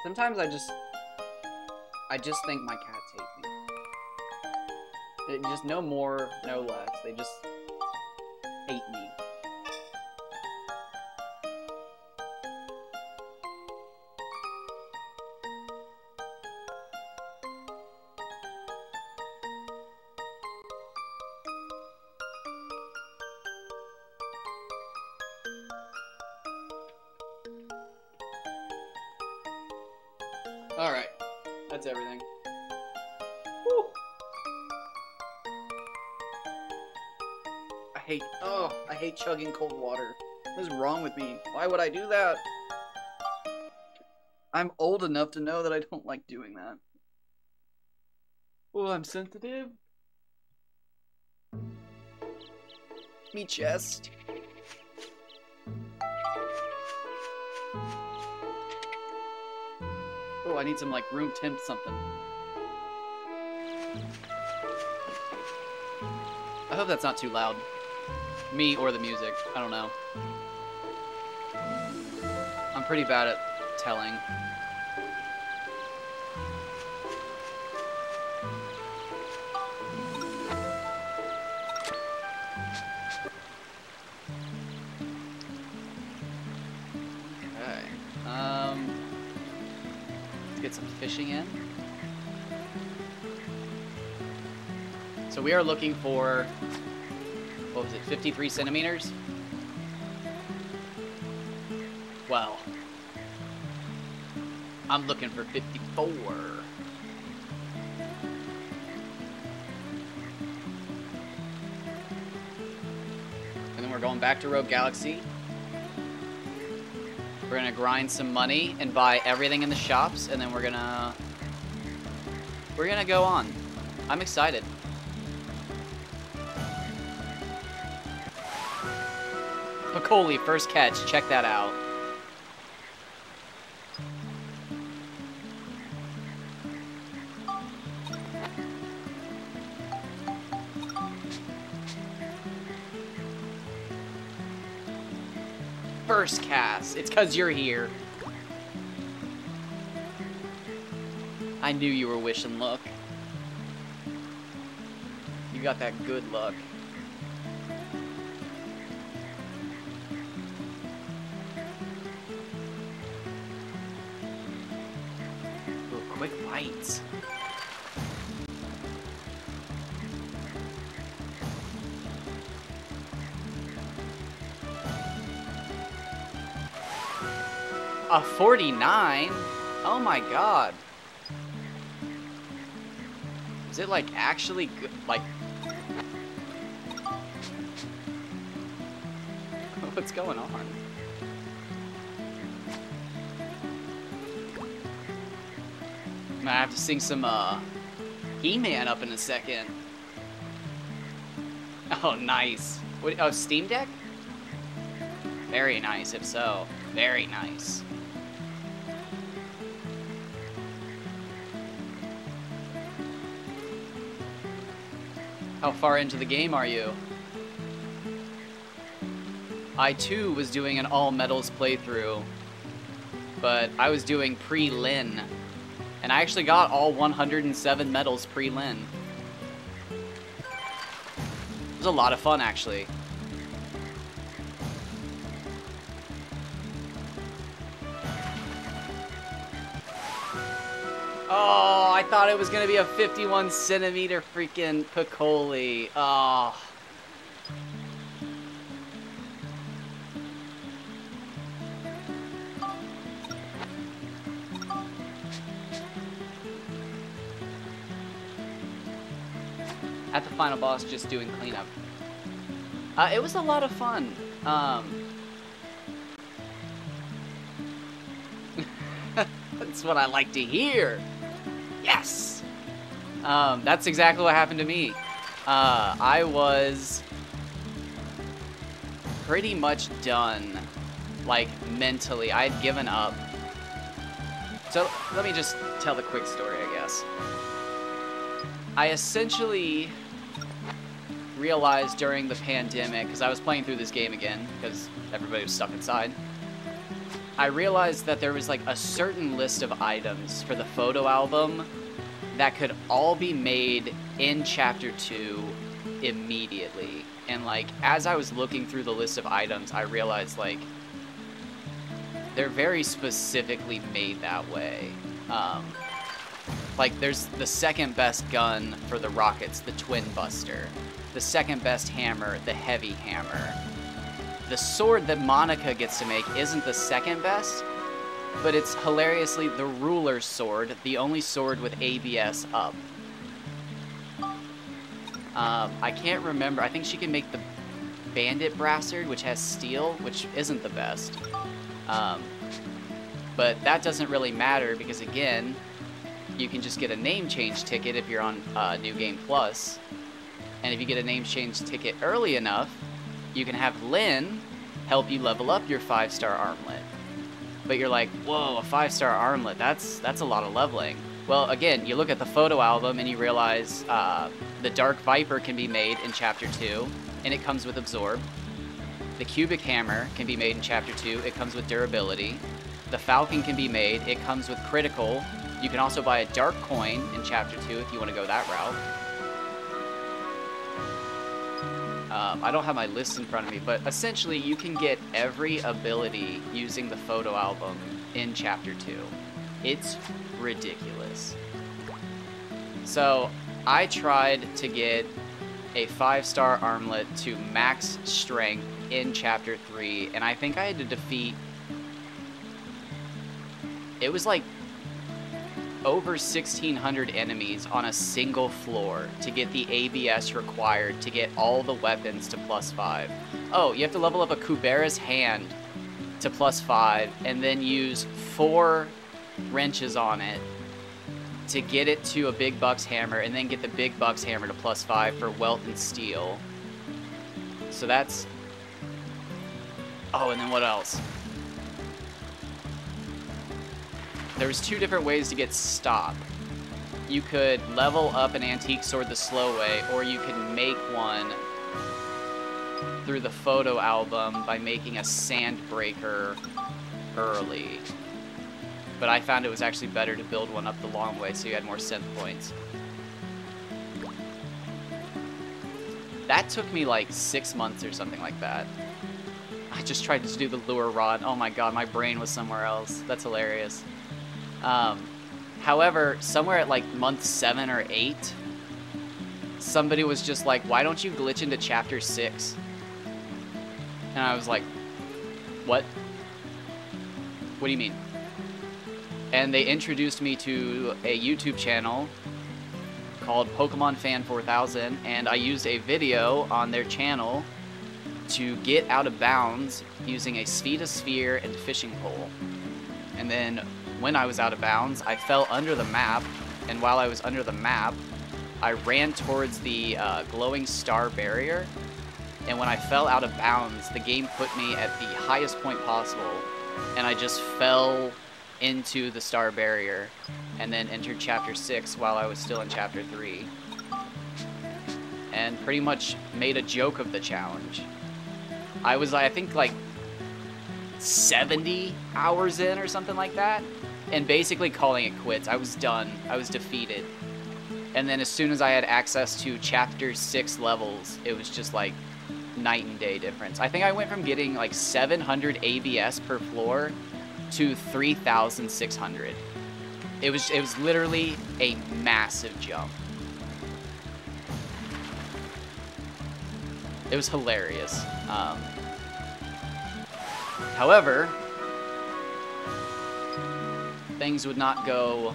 Sometimes I just think my cats hate me. Just no more, no less. They just hate me. Alright, that's everything. Woo. I hate chugging cold water. What is wrong with me? Why would I do that? I'm old enough to know that I don't like doing that. Oh, I'm sensitive. Me chest. Oh, I need some, like, room temp something. I hope that's not too loud. Me or the music. I don't know. I'm pretty bad at telling. Okay. Let's get some fishing in. So we are looking for, what was it, 53 centimeters? Well, I'm looking for 54. And then we're going back to Rogue Galaxy. We're gonna grind some money and buy everything in the shops, and then we're gonna go on. I'm excited. Pacoli, first catch. Check that out. First cast. It's 'cause you're here. I knew you were wishing luck. You got that good luck. Ooh, quick bites. A 49? Oh my god. Is it like actually good? Like, what's going on? I'm gonna have to sing some He-Man up in a second. Oh, nice. What, oh, Steam Deck? Very nice, if so. Very nice. How far into the game are you? I too was doing an all medals playthrough, but I was doing pre-Lin, and I actually got all 107 medals pre-Lin. It was a lot of fun, actually. Oh, I thought it was going to be a 51 centimeter freaking Pacoli. Oh. At the final boss, just doing cleanup. It was a lot of fun. That's what I like to hear. Yes! That's exactly what happened to me. I was pretty much done, like, mentally. I had given up. So, let me just tell the quick story, I guess. I essentially realized during the pandemic, because I was playing through this game again, because everybody was stuck inside. I realized that there was like a certain list of items for the photo album that could all be made in Chapter 2 immediately. And like, as I was looking through the list of items, I realized like, they're very specifically made that way. Like, there's the second best gun for the rockets, the Twin Buster. The second best hammer, the Heavy Hammer. The sword that Monica gets to make isn't the second best, but it's hilariously the Ruler's sword, the only sword with ABS up. I can't remember. I think she can make the Bandit Brassard, which has steel, which isn't the best. But that doesn't really matter because, again, you can just get a name change ticket if you're on New Game Plus. And if you get a name change ticket early enough, you can have Lynn help you level up your 5-star armlet. But you're like, whoa, a 5-star armlet, that's a lot of leveling. Well, again, you look at the photo album and you realize the Dark Viper can be made in Chapter 2, and it comes with Absorb. The Cubic Hammer can be made in Chapter 2, it comes with Durability. The Falcon can be made, it comes with Critical. You can also buy a Dark Coin in Chapter 2 if you want to go that route. I don't have my list in front of me, but essentially you can get every ability using the photo album in Chapter 2. It's ridiculous. So I tried to get a 5-star armlet to max strength in Chapter 3, and I think I had to defeat... It was like over 1,600 enemies on a single floor to get the ABS required to get all the weapons to +5. Oh, you have to level up a Kubera's hand to +5 and then use 4 wrenches on it to get it to a Big Bucks hammer and then get the Big Bucks hammer to +5 for wealth and steel. So that's... Oh, and then what else? There was 2 different ways to get stop. You could level up an antique sword the slow way, or you could make one through the photo album by making a Sandbreaker early. But I found it was actually better to build one up the long way so you had more synth points. That took me like 6 months or something like that. I just tried to do the lure rod. Oh my god, my brain was somewhere else. That's hilarious. However, somewhere at like month 7 or 8, somebody was just like, why don't you glitch into Chapter 6? And I was like, what? What do you mean? And they introduced me to a YouTube channel called Pokemon Fan 4000, and I used a video on their channel to get out of bounds using a Sphere and fishing pole. And then when I was out of bounds, I fell under the map, and while I was under the map, I ran towards the glowing star barrier, and when I fell out of bounds, the game put me at the highest point possible, and I just fell into the star barrier, and then entered Chapter 6 while I was still in Chapter 3, and pretty much made a joke of the challenge. I was, I think, like 70 hours in or something like that, and basically calling it quits. I was done. I was defeated. And then as soon as I had access to Chapter 6 levels, it was just like night and day difference. I think I went from getting like 700 ABS per floor to 3,600. It was literally a massive jump. It was hilarious. However, things would not go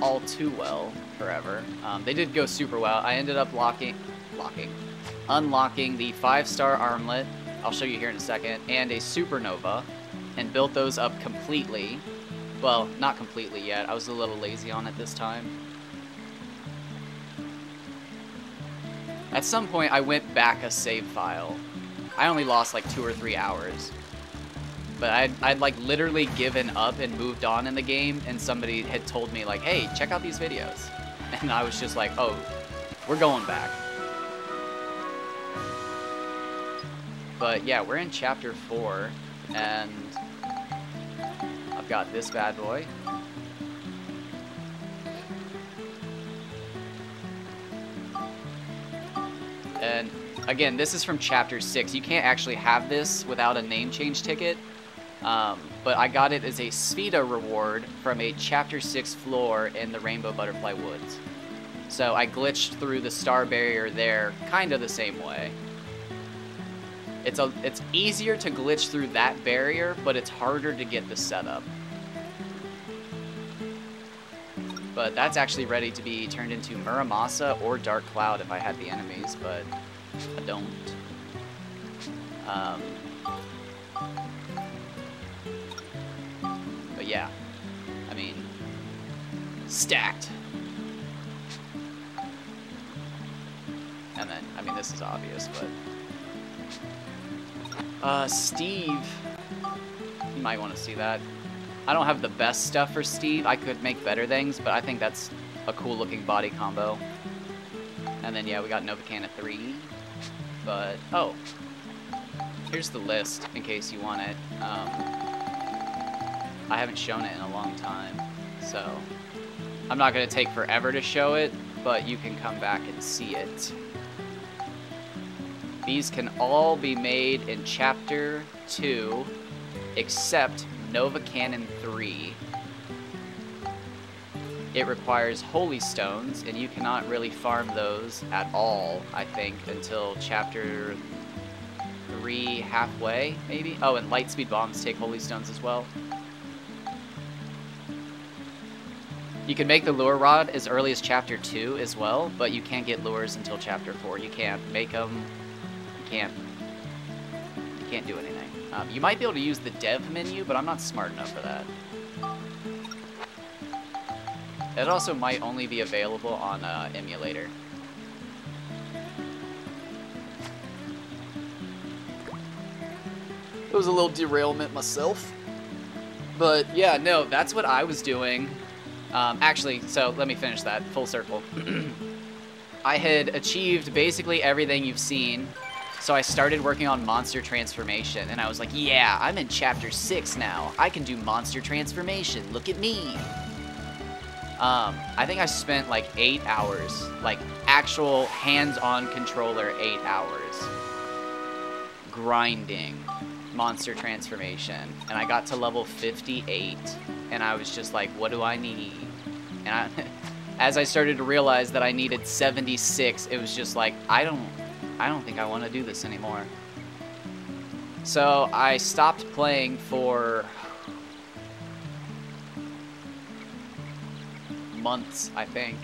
all too well forever. They did go super well. I ended up unlocking the 5-star armlet, I'll show you here in a second, and a supernova, and built those up completely. Well, not completely yet. I was a little lazy on it this time. At some point, I went back a save file. I only lost like 2 or 3 hours. But I'd like literally given up and moved on in the game, and somebody had told me like, hey, check out these videos. And I was just like, oh, we're going back. But yeah, we're in Chapter 4. And I've got this bad boy. And again, this is from Chapter 6. You can't actually have this without a name change ticket. But I got it as a Spheda reward from a Chapter 6 floor in the Rainbow Butterfly Woods. So I glitched through the star barrier there kind of the same way. It's easier to glitch through that barrier, but it's harder to get the setup. But that's actually ready to be turned into Muramasa or Dark Cloud if I had the enemies, but I don't. But yeah, I mean, stacked. And then, I mean, this is obvious, but... Steve. You might want to see that. I don't have the best stuff for Steve. I could make better things, but I think that's a cool looking body combo. And then, yeah, we got Novocan at 3. But, oh. Here's the list, in case you want it. I haven't shown it in a long time, so... I'm not going to take forever to show it, but you can come back and see it. These can all be made in Chapter 2, except Nova Cannon 3. It requires Holy Stones, and you cannot really farm those at all, I think, until Chapter 3 halfway, maybe? Oh, and Lightspeed Bombs take Holy Stones as well. You can make the Lure Rod as early as Chapter 2 as well, but you can't get lures until Chapter 4. You can't make them. You can't do anything. You might be able to use the dev menu, but I'm not smart enough for that. It also might only be available on emulator. It was a little derailment myself. But yeah, no, that's what I was doing. Actually, so let me finish that, full circle. I had achieved basically everything you've seen, so I started working on Monster Transformation, and I was like, yeah, I'm in Chapter 6 now. I can do Monster Transformation, look at me. I think I spent like 8 hours, like actual hands-on controller 8 hours, grinding Monster Transformation, and I got to level 58, and I was just like, what do I need? And as I started to realize that I needed 76, it was just like, I don't think I want to do this anymore. So I stopped playing for months, I think.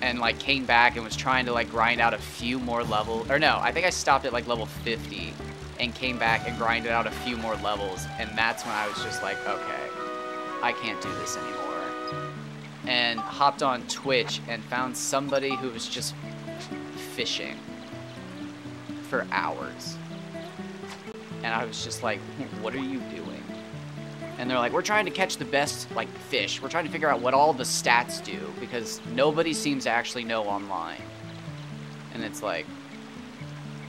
And like came back and was trying to like grind out a few more levels. Or no, I think I stopped at like level 50 and came back and grinded out a few more levels. And that's when I was just like, okay, I can't do this anymore. And hopped on Twitch and found somebody who was just fishing for hours. And I was just like, what are you doing? And they're like, we're trying to catch the best, like, fish. We're trying to figure out what all the stats do, because nobody seems to actually know online. And it's like,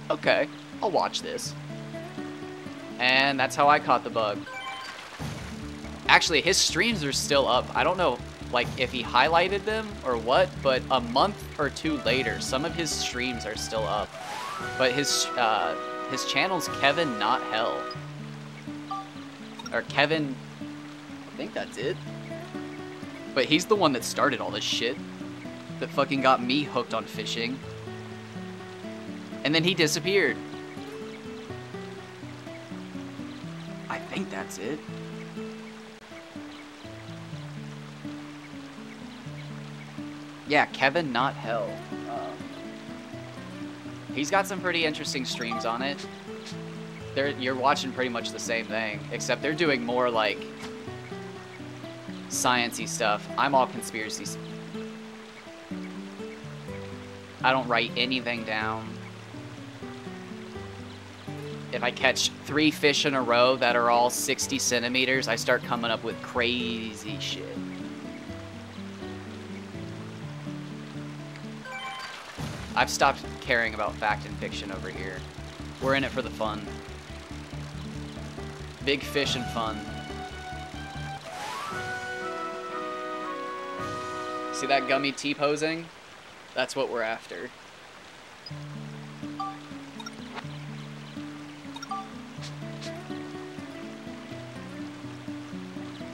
okay, I'll watch this. And that's how I caught the bug. Actually, his streams are still up. I don't know, like, if he highlighted them or what, but a month or 2 later, some of his streams are still up. But his channel's Kevin Not Hell. Or Kevin, I think that's it. But he's the one that started all this shit. That fucking got me hooked on fishing. And then he disappeared. I think that's it. Yeah, Kevin Not Hell. He's got some pretty interesting streams on it. You're watching pretty much the same thing, except they're doing more like science-y stuff. I'm all conspiracy. I don't write anything down. If I catch 3 fish in a row that are all 60 centimeters, I start coming up with crazy shit. I've stopped caring about fact and fiction over here. We're in it for the fun. Big fish and fun. See that gummy T-posing? That's what we're after.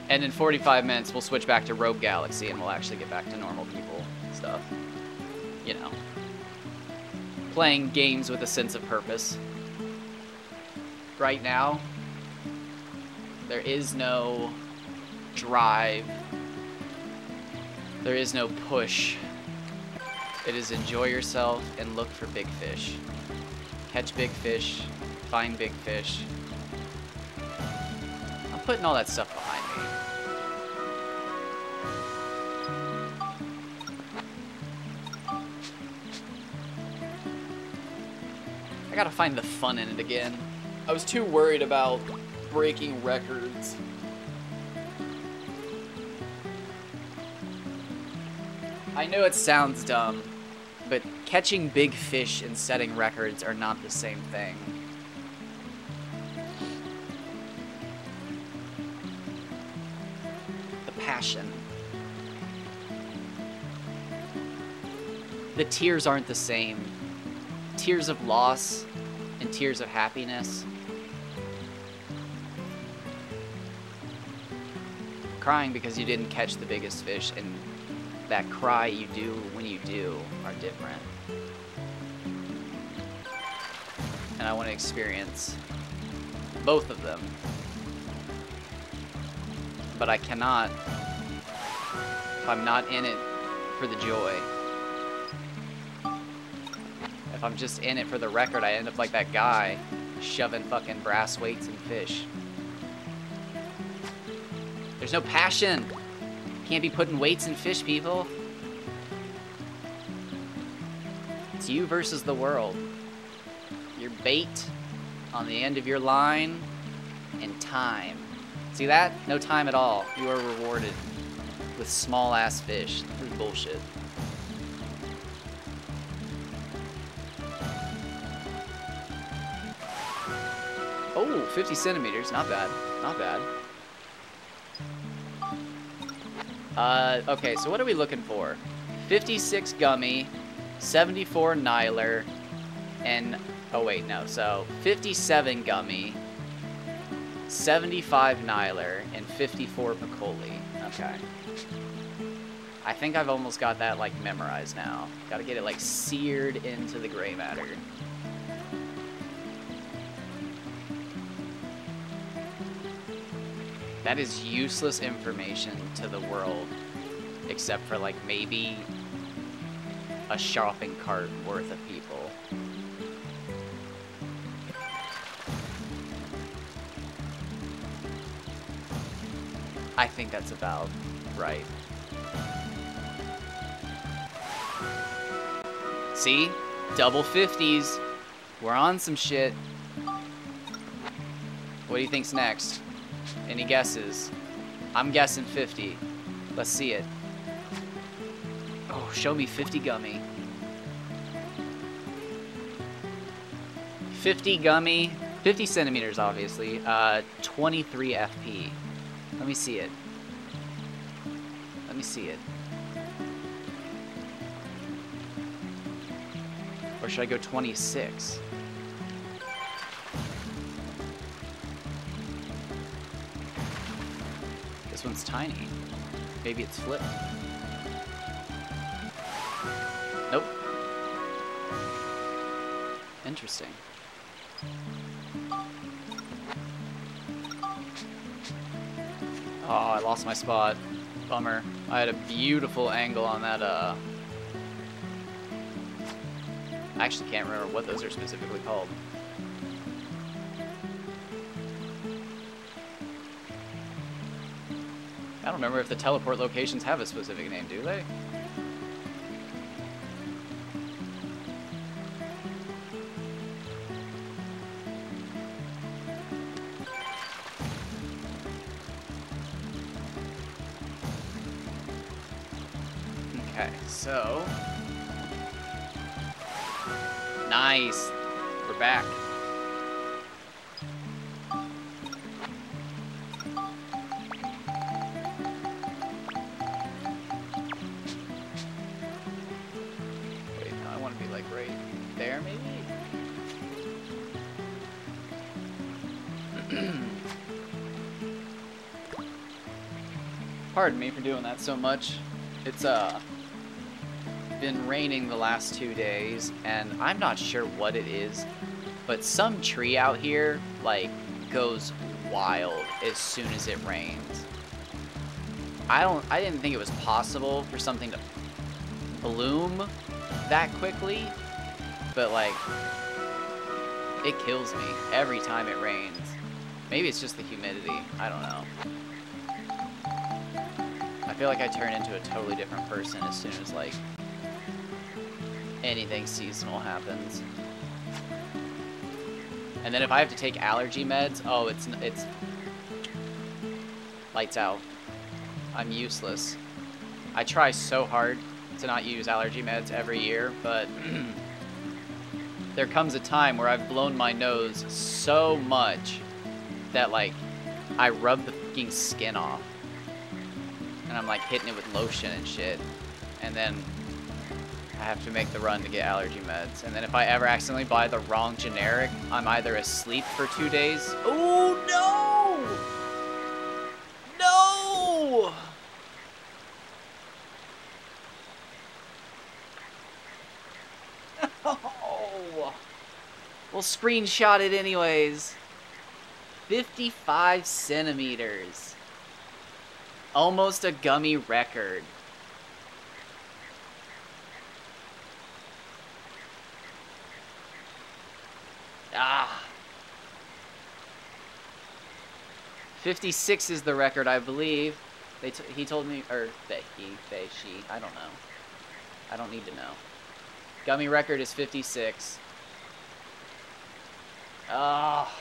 And in 45 minutes, we'll switch back to Rogue Galaxy and we'll actually get back to normal people stuff. You know. Playing games with a sense of purpose. Right now, there is no drive. There is no push. It is enjoy yourself and look for big fish. Catch big fish, find big fish. I'm putting all that stuff behind me. I gotta find the fun in it again. I was too worried about breaking records. I know it sounds dumb, but catching big fish and setting records are not the same thing. The passion. The tears aren't the same. Tears of loss and tears of happiness. Crying because you didn't catch the biggest fish, and that cry you do when you do are different. And I want to experience both of them. But I cannot if I'm not in it for the joy. If I'm just in it for the record, I end up like that guy shoving fucking brass weights and fish. There's no passion. Can't be putting weights in fish, people. It's you versus the world. Your bait on the end of your line and time. See that? No time at all. You are rewarded with small-ass fish. This is bullshit. Oh, 50 centimeters. Not bad. Not bad. Okay, so what are we looking for? 56 gummy, 74 Nyler, and... Oh, wait, no. So, 57 gummy, 75 Nyler, and 54 Piccoli. Okay. I think I've almost got that, like, memorized now. Gotta get it, like, seared into the gray matter. That is useless information to the world, except for, like, maybe a shopping cart worth of people. I think that's about right. See? Double 50s. We're on some shit. What do you think's next? Any guesses? I'm guessing 50. Let's see it. Oh, show me 50 gummy. 50 gummy. 50 centimeters, obviously. 23 FP. Let me see it. Let me see it. Or should I go 26? This one's tiny. Maybe it's flipped. Nope. Interesting. Oh, I lost my spot. Bummer. I had a beautiful angle on that, I actually can't remember what those are specifically called. I don't remember if the teleport locations have a specific name, do they? Okay, so... Nice! We're back. Pardon me for doing that so much. It's been raining the last 2 days, and I'm not sure what it is, but some tree out here, like, goes wild as soon as it rains. I didn't think it was possible for something to bloom that quickly, but, like, it kills me every time it rains. Maybe it's just the humidity. I don't know. I feel like I turn into a totally different person as soon as, like, anything seasonal happens. And then if I have to take allergy meds, oh, it's lights out. I'm useless. I try so hard to not use allergy meds every year, but there comes a time where I've blown my nose so much that, like, I rub the fucking skin off. And I'm, like, hitting it with lotion and shit. And then I have to make the run to get allergy meds. And then if I ever accidentally buy the wrong generic, I'm either asleep for 2 days. Oh, no! No! Oh! We'll screenshot it anyways. 55 centimeters. Almost a gummy record. Ah. 56 is the record, I believe. He told me, or they, she, I don't know. I don't need to know. Gummy record is 56. Ah.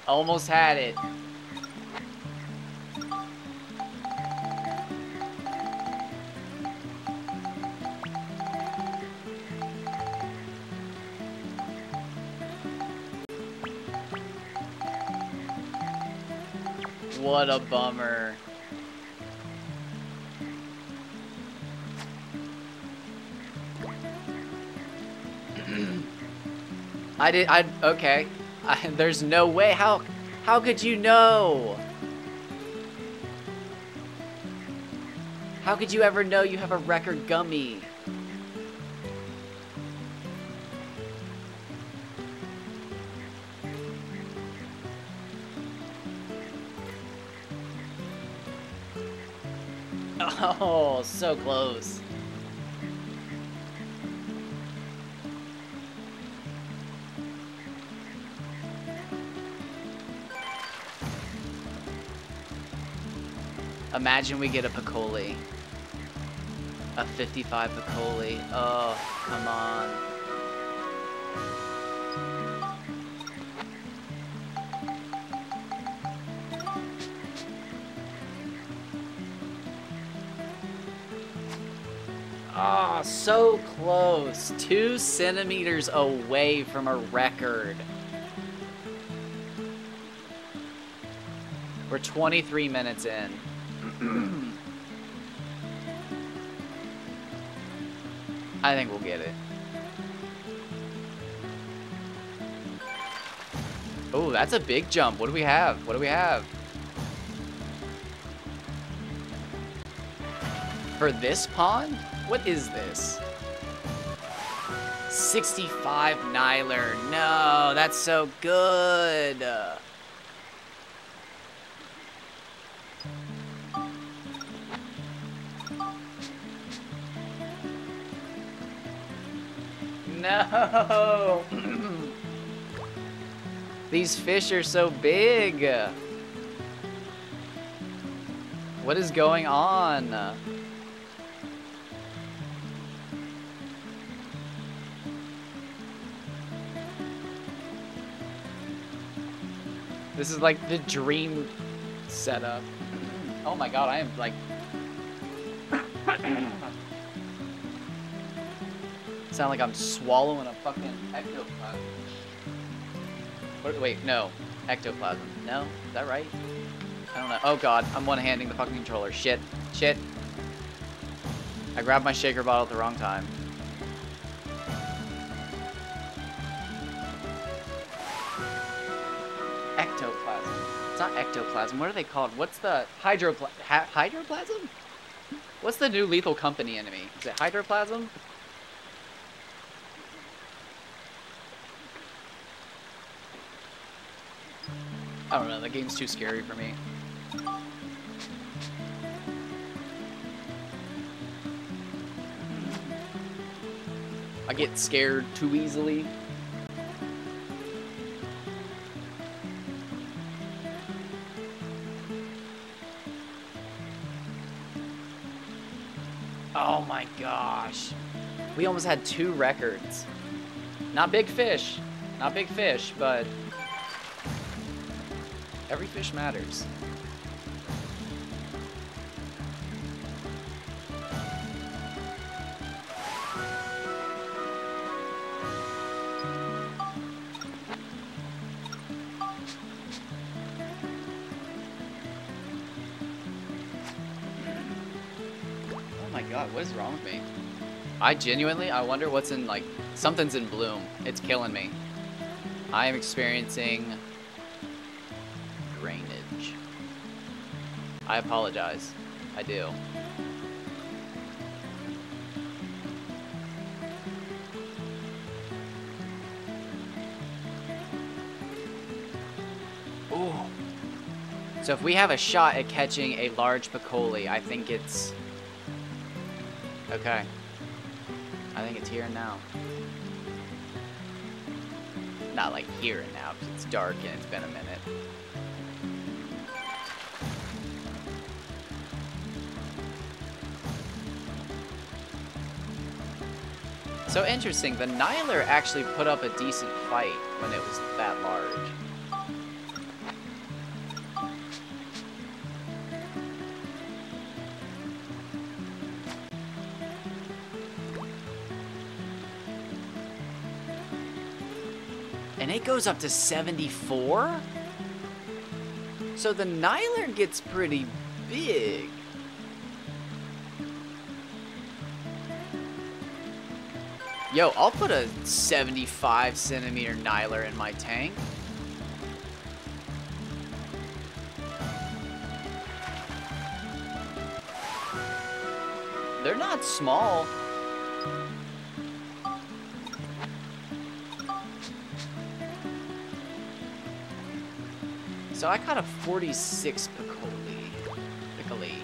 Almost had it. What a bummer. Okay. There's no way. How could you know? How could you ever know you have a record gummy? Oh, so close. Imagine we get a Piccoli. A 55 Piccoli. Oh, come on. Oh, so close. 2 centimeters away from a record. We're 23 minutes in. I think we'll get it. Oh, that's a big jump. What do we have? What do we have? For this pond? What is this? 65 Nyler. No, that's so good. No. These fish are so big. What is going on? This is like the dream setup. Oh my god, I am like... Sound like I'm swallowing a fucking ectoplasm. What, wait, no. Ectoplasm. No? Is that right? I don't know. Oh god, I'm one-handing the fucking controller. Shit. Shit. I grabbed my shaker bottle at the wrong time. Ectoplasm. It's not ectoplasm. What are they called? What's the hydroplasm? What's the new Lethal Company enemy? Is it hydroplasm? I don't know. That game's too scary for me. I get scared too easily. Oh my gosh. We almost had 2 records. Not big fish. Not big fish, but every fish matters. God, what is wrong with me? I wonder what's in, like, something's in bloom. It's killing me. I am experiencing drainage. I apologize. I do. Ooh. So if we have a shot at catching a large Piccoli, I think it's... Okay. I think it's here and now. Not like here and now, because it's dark and it's been a minute. So interesting, the Niler actually put up a decent fight when it was that large. And it goes up to 74? So the Niler gets pretty big. Yo, I'll put a 75 centimeter Niler in my tank. They're not small. So I caught a 46 Piccoli. Piccoli.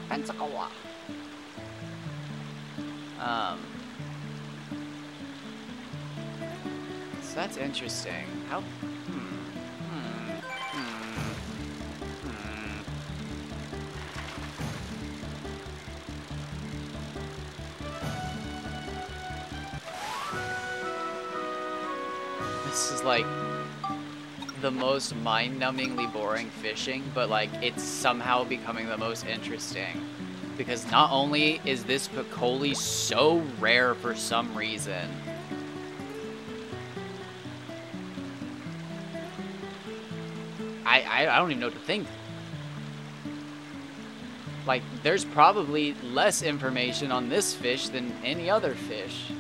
Pensacola. So that's interesting. How? This is like the most mind-numbingly boring fishing, but like it's somehow becoming the most interesting because not only is this Piccoli so rare for some reason, I don't even know what to think. Like, there's probably less information on this fish than any other fish.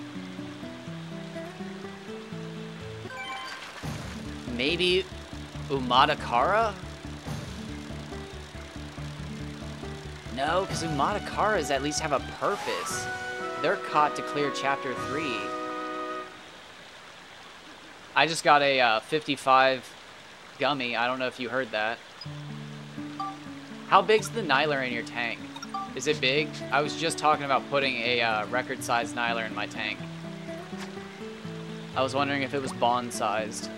Maybe Umatakara? No, because Umatakaras at least have a purpose. They're caught to clear Chapter 3. I just got a 55 gummy. I don't know if you heard that. How big's the Niler in your tank? Is it big? I was just talking about putting a record-sized Niler in my tank. I was wondering if it was bond-sized.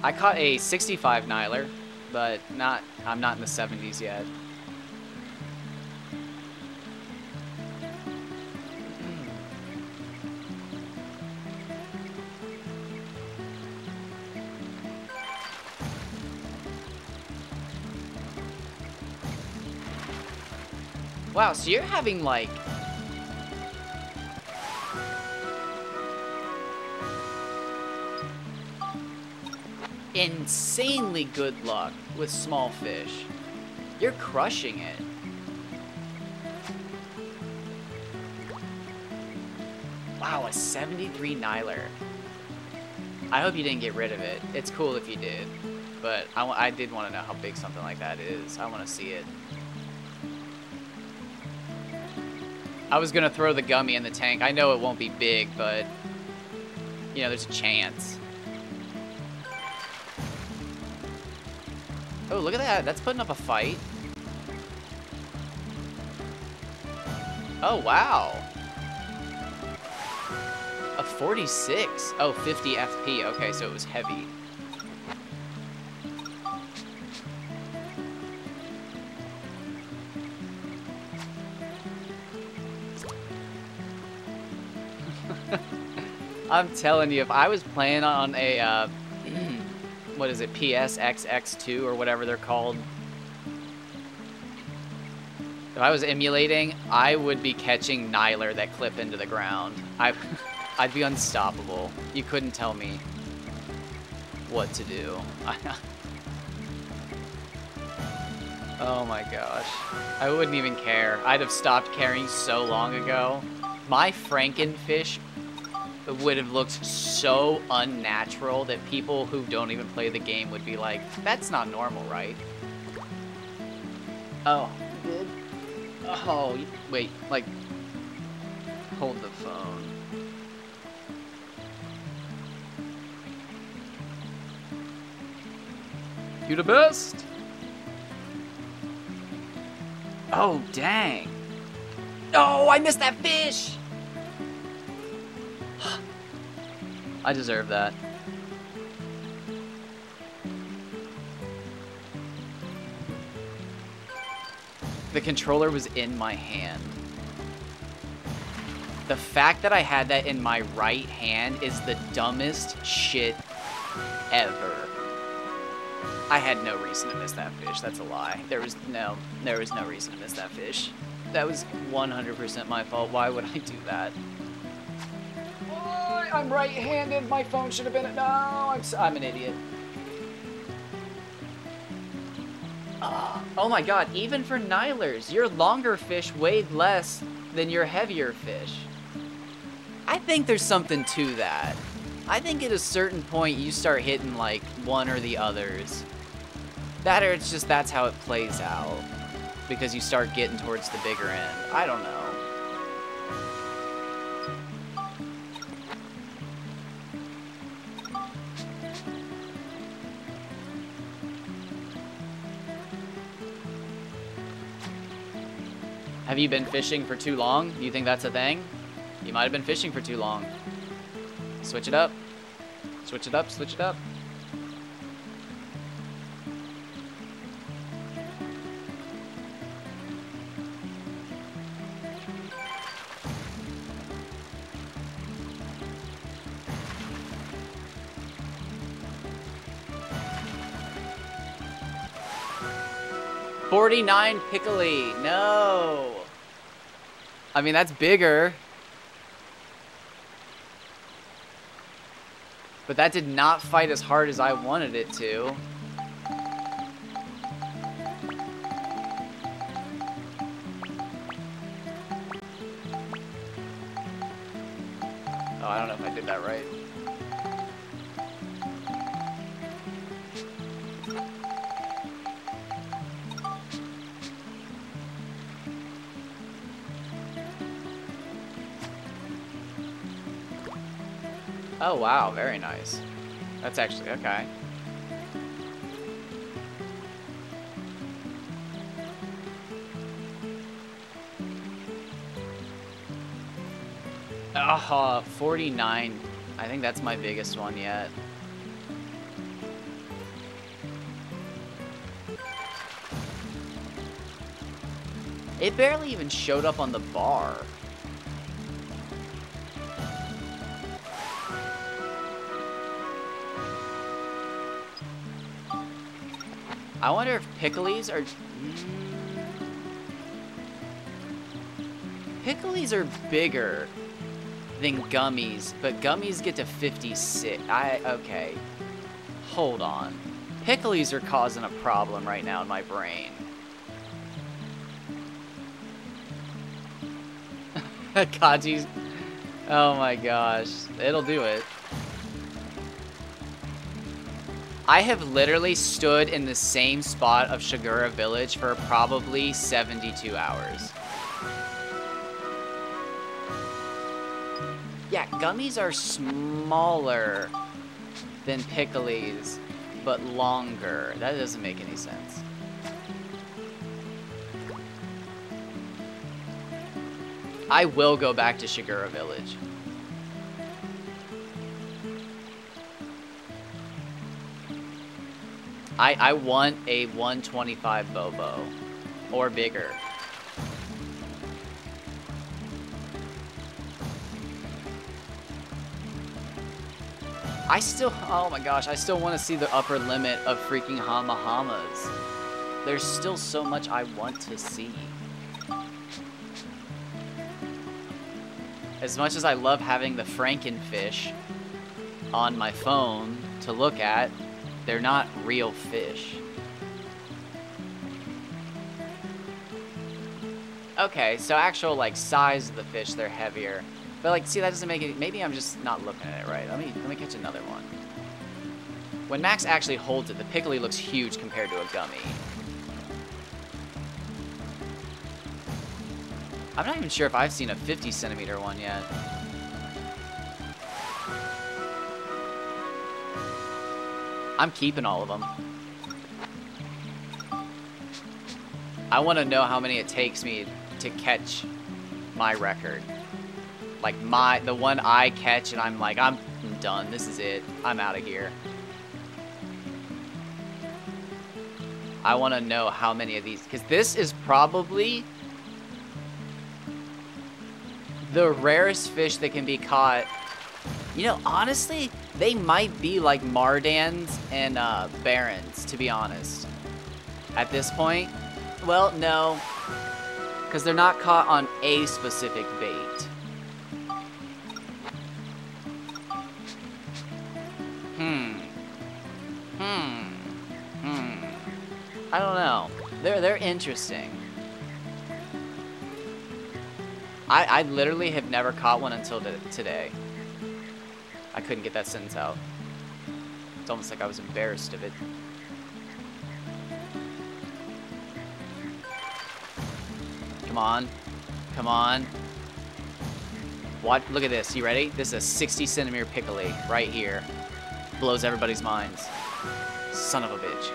I caught a 65 Niler, but I'm not in the 70s yet. Wow, so you're having like insanely good luck with small fish. You're crushing it. Wow, a 73 Nyler. I hope you didn't get rid of it. It's cool if you did. But I did want to know how big something like that is. I want to see it. I was going to throw the gummy in the tank. I know it won't be big, but, you know, there's a chance. Oh, look at that. That's putting up a fight. Oh, wow. A 46. Oh, 50 FP. Okay, so it was heavy. I'm telling you, if I was playing on a, what is it, PSXX2 or whatever they're called. If I was emulating, I would be catching Nyler that clip into the ground. I'd be unstoppable. You couldn't tell me what to do. Oh my gosh. I wouldn't even care. I'd have stopped caring so long ago. My Frankenfish would have looked so unnatural that people who don't even play the game would be like, that's not normal, right? Oh, you did? Oh, wait, like, hold the phone. You the best? Oh, dang. Oh, I missed that fish! I deserve that. The controller was in my hand. The fact that I had that in my right hand is the dumbest shit ever. I had no reason to miss that fish. That's a lie. There was no reason to miss that fish. That was 100% my fault. Why would I do that? Oh, I'm right-handed. My phone should have been... No, I'm an idiot. Oh my god, even for Nylers, your longer fish weighed less than your heavier fish. I think there's something to that. I think at a certain point you start hitting like one or the others. That or it's just that's how it plays out. Because you start getting towards the bigger end. I don't know. Have you been fishing for too long? Do you think that's a thing? You might have been fishing for too long. Switch it up. Switch it up, switch it up. $49 Piccoli, no. I mean, that's bigger. But that did not fight as hard as I wanted it to. Oh, I don't know if I did that right. Oh, wow, very nice. That's actually, okay. Oh, 49. I think that's my biggest one yet. It barely even showed up on the bar. I wonder if Piccolis are... Piccolis are bigger than gummies, but gummies get to 56. Okay. Hold on. Piccolis are causing a problem right now in my brain. Kaji's Oh my gosh. It'll do it. I have literally stood in the same spot of Shigura Village for probably 72 hours. Yeah, gummies are smaller than pickles, but longer. That doesn't make any sense. I will go back to Shigura Village. I want a 125 Bobo. Or bigger. Oh my gosh, I still want to see the upper limit of freaking Hama Hamas. There's still so much I want to see. As much as I love having the Frankenfish on my phone to look at, they're not real fish. Okay, so actual like size of the fish, they're heavier. But like, see, that doesn't make it. Maybe I'm just not looking at it right. Let me catch another one. When Max actually holds it, the pickle looks huge compared to a gummy. I'm not even sure if I've seen a 50 centimeter one yet. I'm keeping all of them. I want to know how many it takes me to catch my record. Like the one I catch and I'm like, I'm done. This is it. I'm out of here. I want to know how many of these, because this is probably the rarest fish that can be caught. You know, honestly, they might be like Mardans and Barons, to be honest. At this point, well, no, because they're not caught on a specific bait. I don't know. They're interesting. I literally have never caught one until today. I couldn't get that sentence out. It's almost like I was embarrassed of it. Come on. Come on. What? Look at this. You ready? This is a 60 centimeter pickle right here. Blows everybody's minds. Son of a bitch.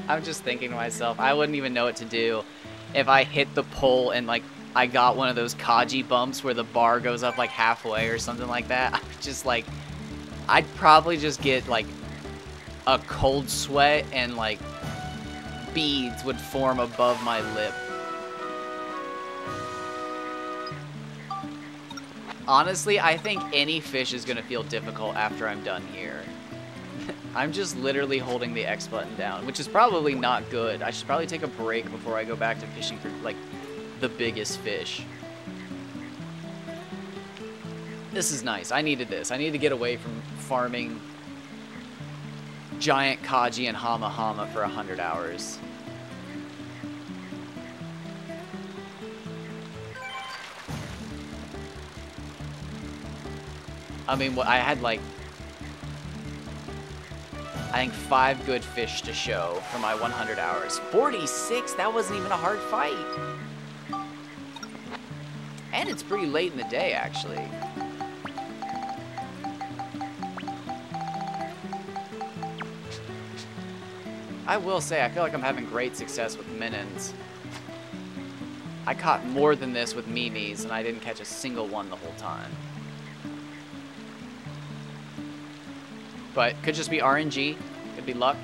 I'm just thinking to myself, I wouldn't even know what to do if I hit the pole and like I got one of those Kaji bumps where the bar goes up like halfway or something like that. I'm just like, I'd probably just get like a cold sweat and like beads would form above my lip. Honestly, I think any fish is gonna feel difficult after I'm done here. I'm just literally holding the X button down, which is probably not good. I should probably take a break before I go back to fishing for, like, the biggest fish. This is nice. I needed this. I need to get away from farming giant Kaji and Hama Hama for 100 hours. I mean, I had, like, I think 5 good fish to show for my 100 hours. 46? That wasn't even a hard fight. And it's pretty late in the day, actually. I will say, I feel like I'm having great success with minnows. I caught more than this with Mimis, and I didn't catch a single one the whole time. But could just be RNG, could be luck,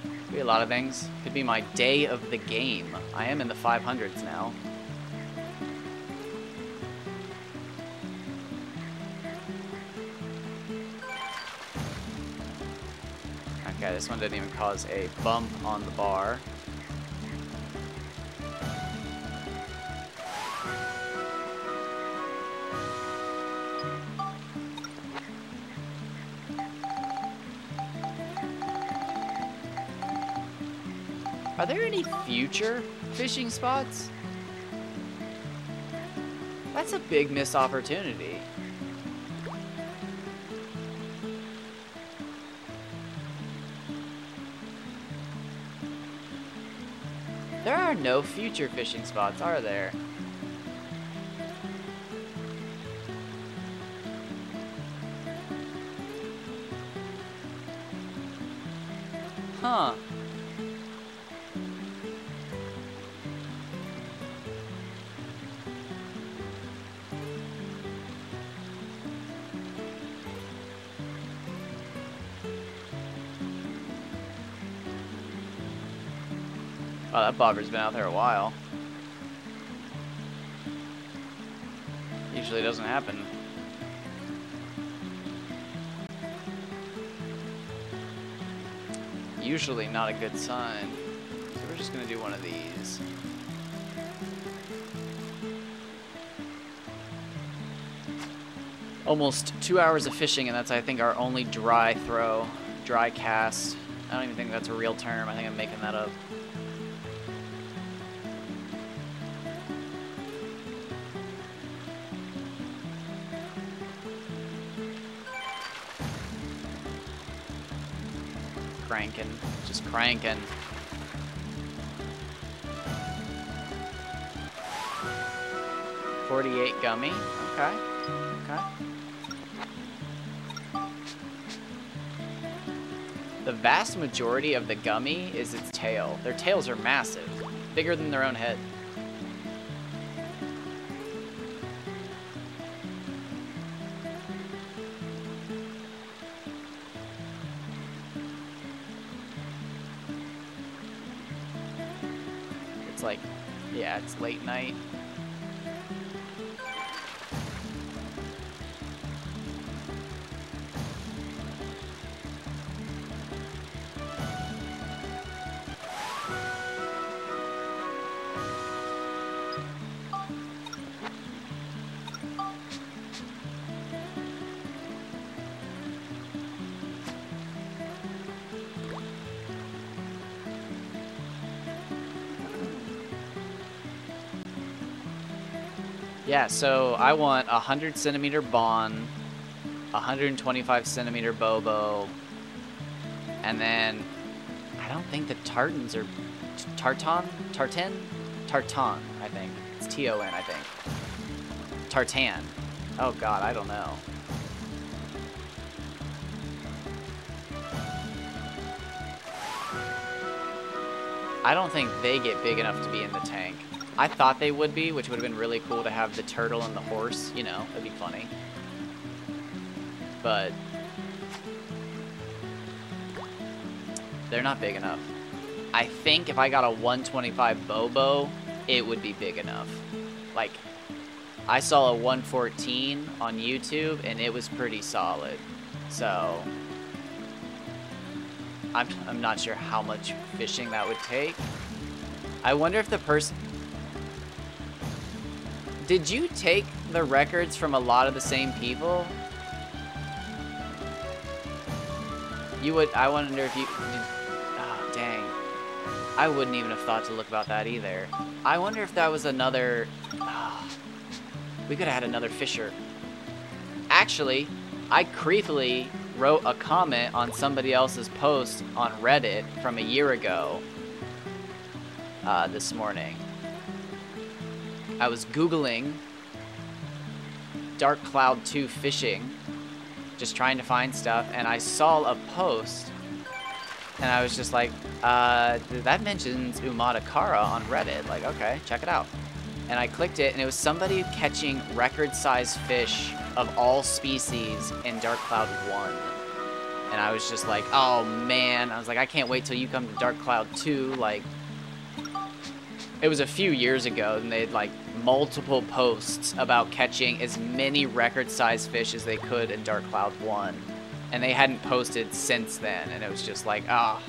could be a lot of things. Could be my day of the game. I am in the 500s now. Okay, this one didn't even cause a bump on the bar. Are there any future fishing spots? That's a big missed opportunity. There are no future fishing spots, are there? Huh. Oh, that bobber's been out there a while. Usually doesn't happen. Usually not a good sign. So we're just gonna do one of these. Almost 2 hours of fishing, and that's, I think, our only dry throw, dry cast. I don't even think that's a real term. I think I'm making that up. Cranking, just cranking. $48 gummy. Okay. Okay. The vast majority of the gummy is its tail. Their tails are massive, bigger than their own head. It's like, yeah, it's late night. Yeah, so I want 100 centimeter Bon, 125 centimeter Bobo, and then I don't think the tartans are Tartan, I think. It's T-O-N, I think. Tartan. Oh god, I don't know. I don't think they get big enough to be in the tank. I thought they would be, which would have been really cool to have the turtle and the horse, you know, that'd be funny. But they're not big enough. I think if I got a 125 Bobo, it would be big enough. Like, I saw a 114 on YouTube, and it was pretty solid. So I'm not sure how much fishing that would take. I wonder if the person... Did you take the records from a lot of the same people? You would... I wonder if you... Oh, dang. I wouldn't even have thought to look about that either. I wonder if that was another... Oh, we could have had another fisher. Actually, I creepily wrote a comment on somebody else's post on Reddit from a year ago this morning. I was Googling Dark Cloud 2 fishing, just trying to find stuff, and I saw a post, and I was just like, that mentions Umatakara on Reddit. Like, okay, check it out. And I clicked it, and it was somebody catching record-sized fish of all species in Dark Cloud 1. And I was just like, oh man, I was like, I can't wait till you come to Dark Cloud 2, like, it was a few years ago, and they had like multiple posts about catching as many record-sized fish as they could in Dark Cloud 1. And they hadn't posted since then, and it was just like, I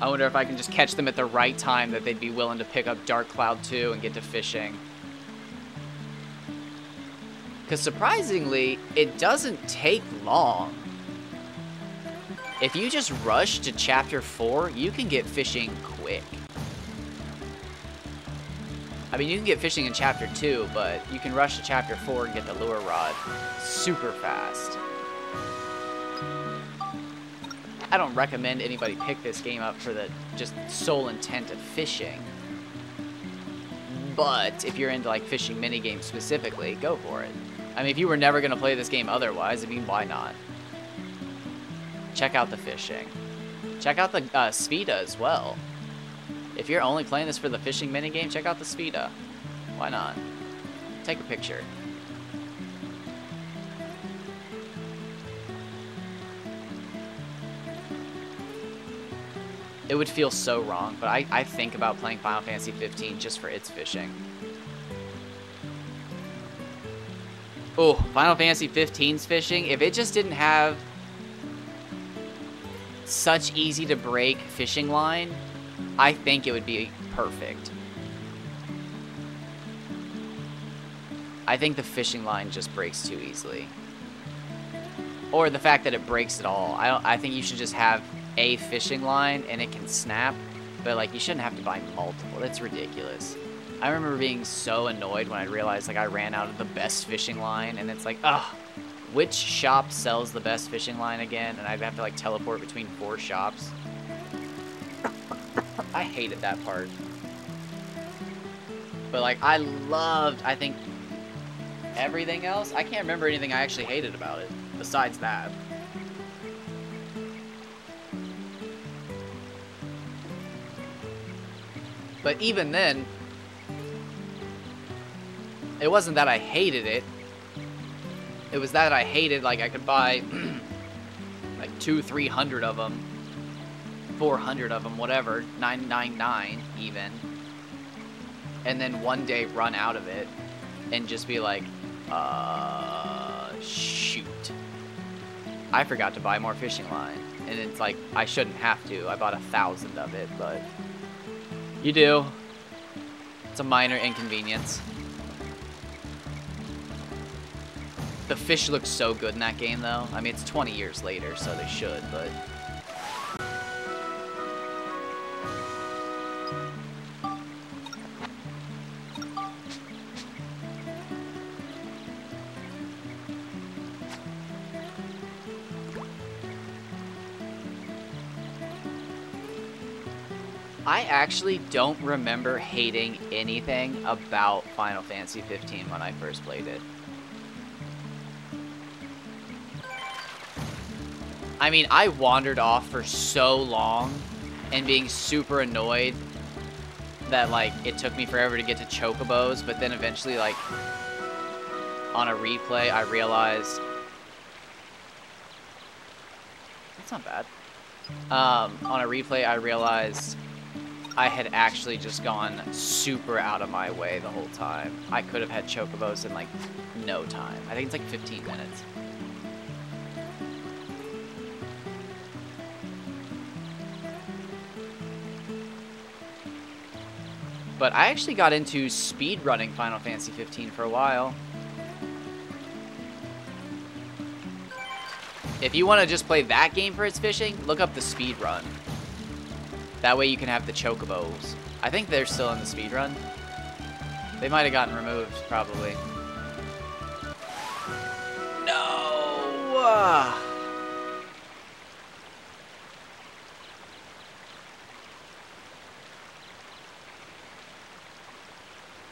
wonder if I can just catch them at the right time that they'd be willing to pick up Dark Cloud 2 and get to fishing. Because surprisingly, it doesn't take long. If you just rush to Chapter 4, you can get fishing quick. I mean, you can get fishing in Chapter 2, but you can rush to Chapter 4 and get the lure rod super fast. I don't recommend anybody pick this game up for the just sole intent of fishing. But if you're into like fishing minigames specifically, go for it. I mean, if you were never going to play this game otherwise, I mean, why not? Check out the fishing. Check out the Sphida as well. If you're only playing this for the fishing minigame, check out the Sphida. Why not? Take a picture. It would feel so wrong, but I think about playing Final Fantasy 15 just for its fishing. Oh, Final Fantasy 15's fishing, if it just didn't have such easy to break fishing line, I think it would be perfect. I think the fishing line just breaks too easily. Or the fact that it breaks at all. I think you should just have a fishing line and it can snap, but like you shouldn't have to buy multiple. That's ridiculous. I remember being so annoyed when I realized like I ran out of the best fishing line, and it's like, ugh, which shop sells the best fishing line again? And I'd have to like teleport between 4 shops. I hated that part. But like I loved, I think, everything else. I can't remember anything I actually hated about it besides that. But even then, it wasn't that I hated it. It was that I hated, like, I could buy, like, 200-300 of them, 400 of them, whatever, 999 even, and then one day run out of it, and just be like, shoot. I forgot to buy more fishing line, and it's like, I shouldn't have to. I bought 1,000 of it, but you do. It's a minor inconvenience. The fish look so good in that game, though. I mean, it's 20 years later, so they should, but... I actually don't remember hating anything about Final Fantasy 15 when I first played it. I mean, I wandered off for so long and being super annoyed that, like, it took me forever to get to Chocobos, but then eventually, like, on a replay, I realized... That's not bad. On a replay, I realized I had actually just gone super out of my way the whole time. I could have had Chocobos in, like, no time. I think it's, like, 15 minutes. But I actually got into speedrunning Final Fantasy 15 for a while. If you want to just play that game for its fishing, look up the speedrun. That way you can have the Chocobos. I think they're still in the speedrun. They might have gotten removed, probably. No!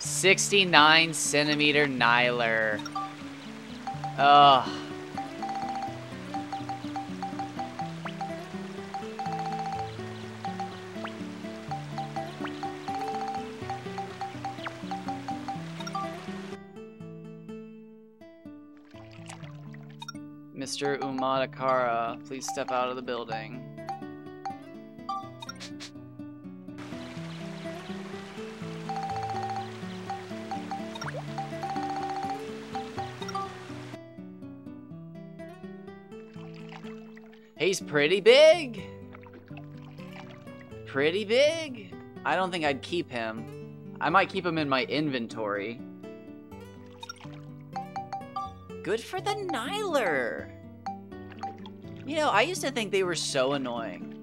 69-centimeter Nyler. Ugh. Mr. Umadakara, please step out of the building. He's pretty big. Pretty big. I don't think I'd keep him. I might keep him in my inventory. Good for the Nyler. You know, I used to think they were so annoying.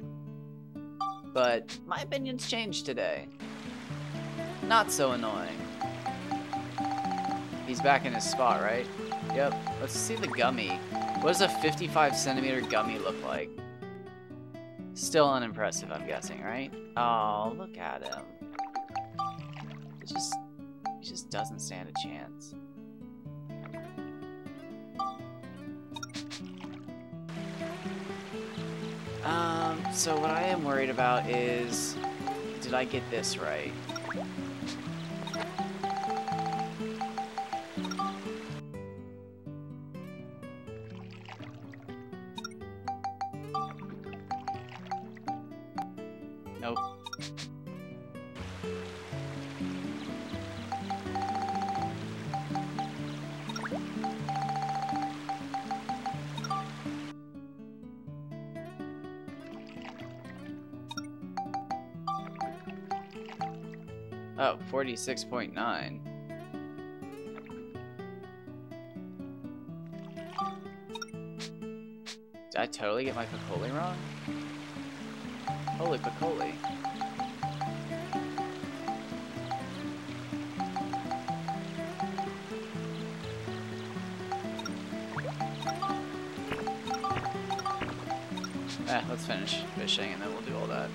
But my opinion's changed today. Not so annoying. He's back in his spot, right? Yep. Let's see the gummy. What does a 55 centimeter gummy look like? Still unimpressive, I'm guessing, right? Oh, look at him. He just doesn't stand a chance. So what I am worried about is, did I get this right? Nope. Oh, 46.9. Did I totally get my Piccoli wrong? Holy Piccoli. Let's finish fishing and then we'll do all that.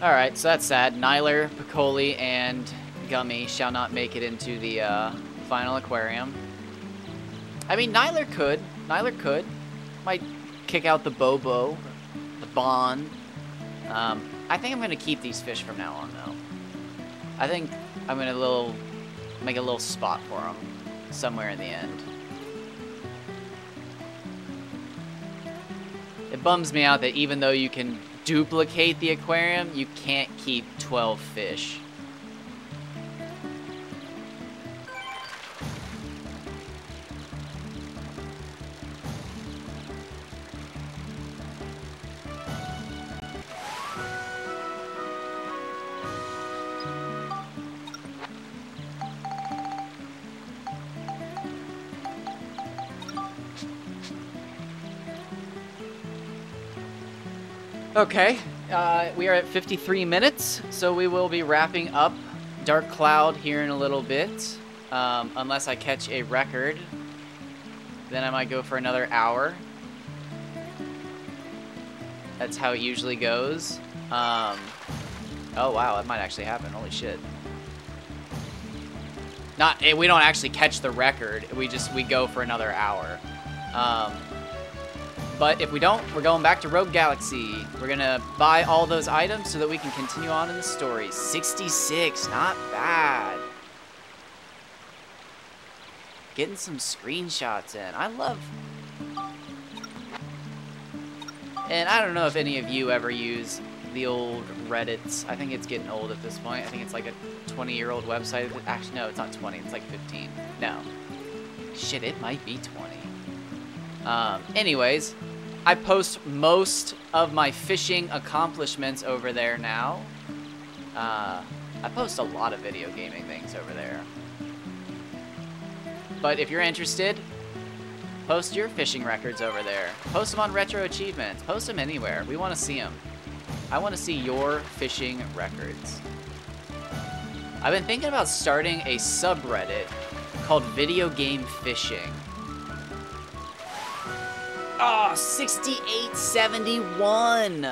Alright, so that's sad. Nyler, Piccoli, and Gummy shall not make it into the final aquarium. I mean, Nyler could. Nyler could. Might kick out the Bobo, the Bond. I think I'm going to keep these fish from now on, though. I think I'm going to make a little spot for them somewhere in the end. It bums me out that even though you can duplicate the aquarium, you can't keep 12 fish. Okay, we are at 53 minutes, so we will be wrapping up Dark Cloud here in a little bit. Unless I catch a record, then I might go for another hour. That's how it usually goes. Oh wow, that might actually happen. Holy shit. We don't actually catch the record. We go for another hour. But if we don't, we're going back to Rogue Galaxy. We're gonna buy all those items so that we can continue on in the story. 66, not bad. Getting some screenshots in. I love... And I don't know if any of you ever use the old Reddits. I think it's getting old at this point. I think it's like a 20-year-old website. Actually, no, it's not 20. It's like 15. No. Shit, it might be 20. Anyways, I post most of my fishing accomplishments over there now. I post a lot of video gaming things over there. But if you're interested, post your fishing records over there. Post them on Retro Achievements. Post them anywhere. We want to see them. I want to see your fishing records. I've been thinking about starting a subreddit called Video Game Fishing. Oh, 6871.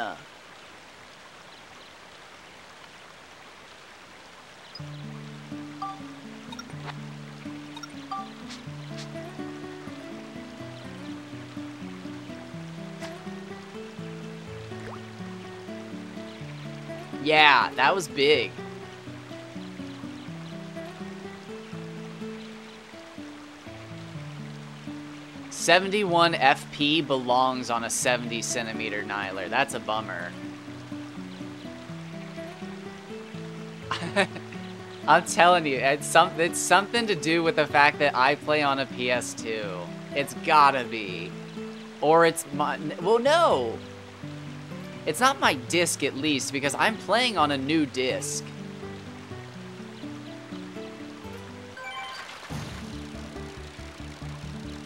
Yeah, that was big. .71 FP belongs on a 70 centimeter Nyler. That's a bummer. I'm telling you, it's something to do with the fact that I play on a PS2. It's gotta be. Or it's my... Well, no. It's not my disc, at least, because I'm playing on a new disc.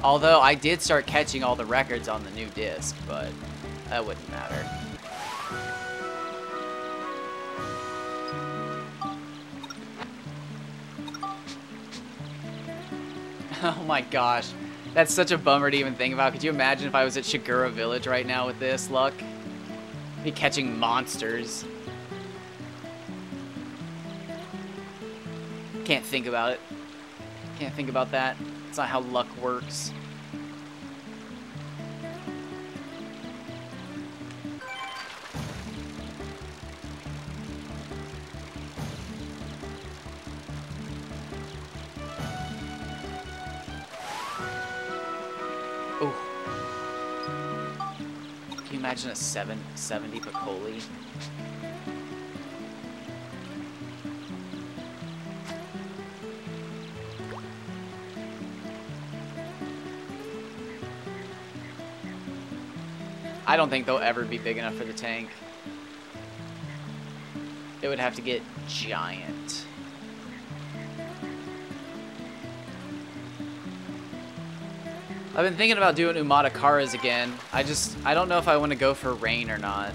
Although I did start catching all the records on the new disc, but that wouldn't matter. Oh my gosh. That's such a bummer to even think about. Could you imagine if I was at Shigura Village right now with this luck? Be catching monsters. Can't think about it. Can't think about that. It's not how luck works. Oh. Can you imagine a 770 Piccoli? I don't think they'll ever be big enough for the tank. It would have to get giant. I've been thinking about doing Umatakaras again. I don't know if I want to go for rain or not.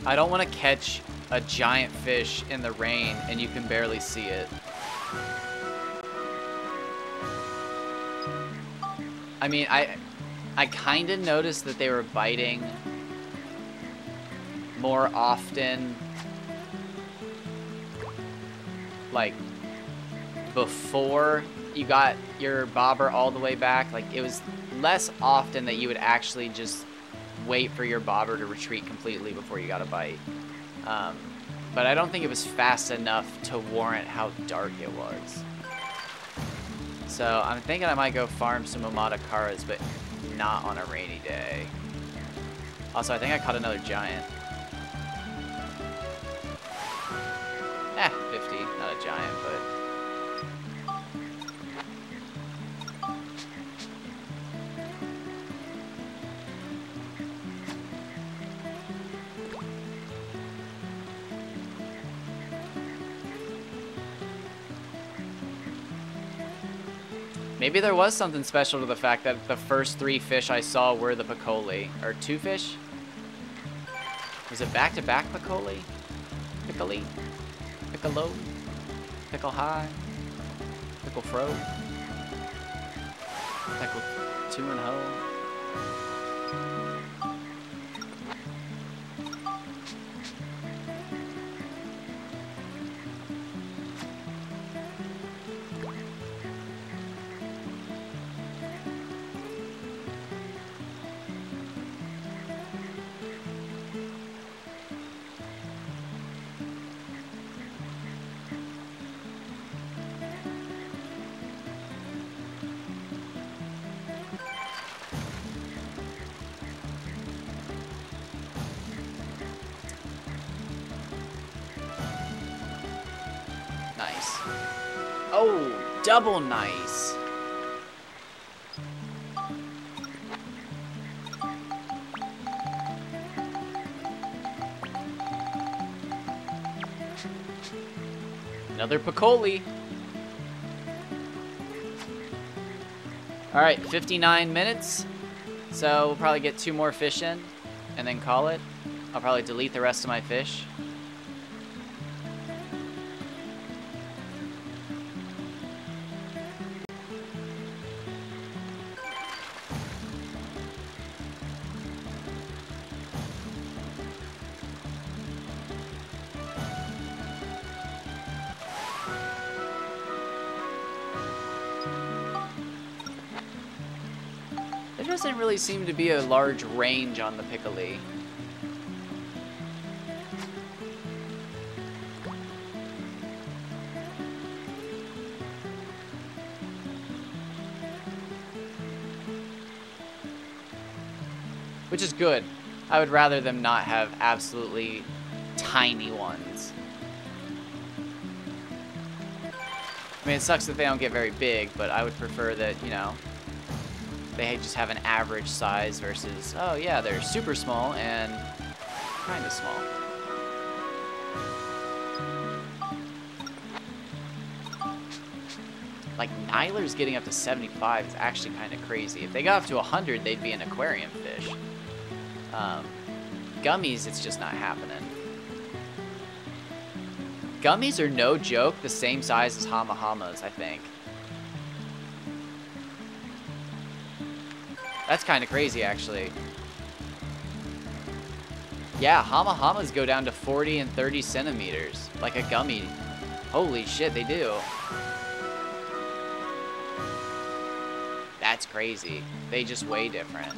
I don't want to catch a giant fish in the rain and you can barely see it. I mean, I kind of noticed that they were biting more often, like, before you got your bobber all the way back. Like, it was less often that you would actually just wait for your bobber to retreat completely before you got a bite. But I don't think it was fast enough to warrant how dark it was. So I'm thinking I might go farm some Umatakaras, but not on a rainy day. Also, I think I caught another giant. 50, not a giant, but... Maybe there was something special to the fact that the first 3 fish I saw were the Piccoli. Or 2 fish? Was it back-to-back Piccoli? Piccoli? Piccolo? Pickle high? Pickle fro? Pickle 2 and ho? Nice. Oh, double nice. Another Piccoli. All right, 59 minutes. So we'll probably get 2 more fish in and then call it. I'll probably delete the rest of my fish. There doesn't really seem to be a large range on the Piccoli. Which is good. I would rather them not have absolutely tiny ones. I mean, it sucks that they don't get very big, but I would prefer that, you know, they just have an average size versus, oh yeah, they're super small and kind of small. Like, Nyler's getting up to 75 is actually kind of crazy. If they got up to 100, they'd be an aquarium fish. Gummies, it's just not happening. Gummies are no joke the same size as Hama Hamas, I think. That's kind of crazy, actually. Yeah, Hama Hamas go down to 40 and 30 centimeters, like a gummy. Holy shit, they do. That's crazy. They just weigh different.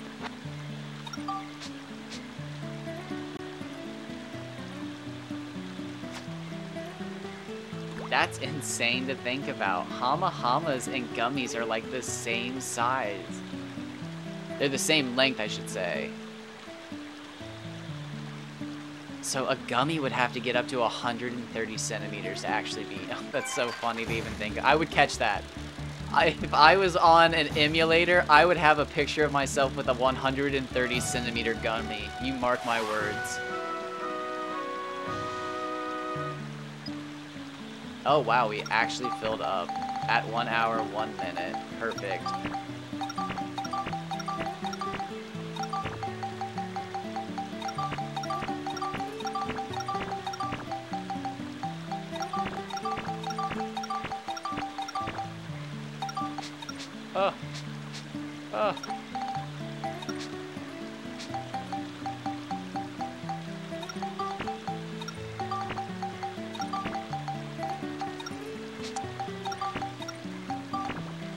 That's insane to think about. Hama Hamas and gummies are like the same size. They're the same length, I should say. So a gummy would have to get up to 130 centimeters to actually be... Oh, that's so funny to even think. I would catch that. If I was on an emulator, I would have a picture of myself with a 130 centimeter gummy. You mark my words. Oh wow, we actually filled up at 1 hour, 1 minute. Perfect. Oh. Oh.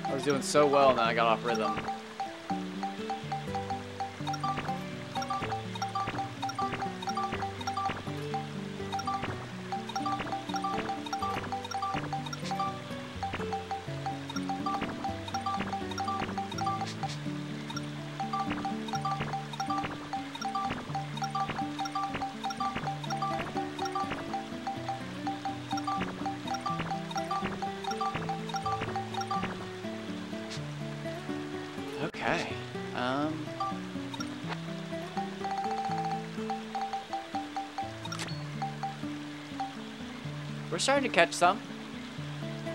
I was doing so well and then I got off rhythm. Okay. We're starting to catch some.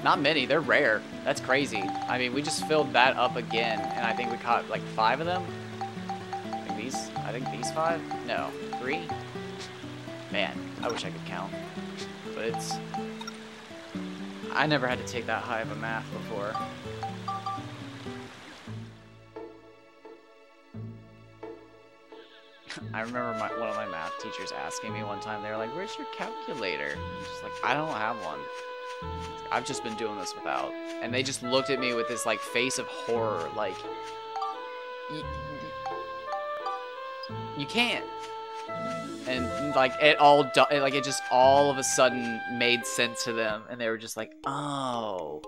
Not many, they're rare. That's crazy. I mean, we just filled that up again, and I think we caught like 5 of them. I think these 5? No, 3? Man, I wish I could count. But it's... I never had to take that high of a math before. I remember one of my math teachers asking me one time, they were like, where's your calculator? I'm just like, I don't have one. I've just been doing this without. And they just looked at me with this like face of horror, like, you can't. And like it just all of a sudden made sense to them, and they were just like, oh,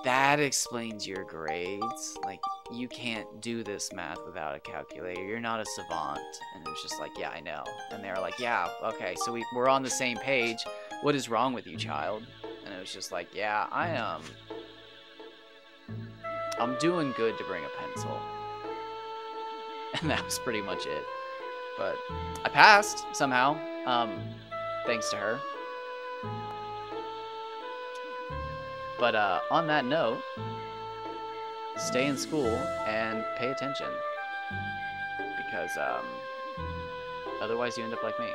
that explains your grades. Like, you can't do this math without a calculator. You're not a savant. And it was just like, yeah, I know. And they were like, yeah, okay, so we're on the same page. What is wrong with you, child? And it was just like, yeah, I'm doing good to bring a pencil. And that was pretty much it. But I passed somehow, thanks to her. But on that note, stay in school and pay attention, because otherwise you end up like me.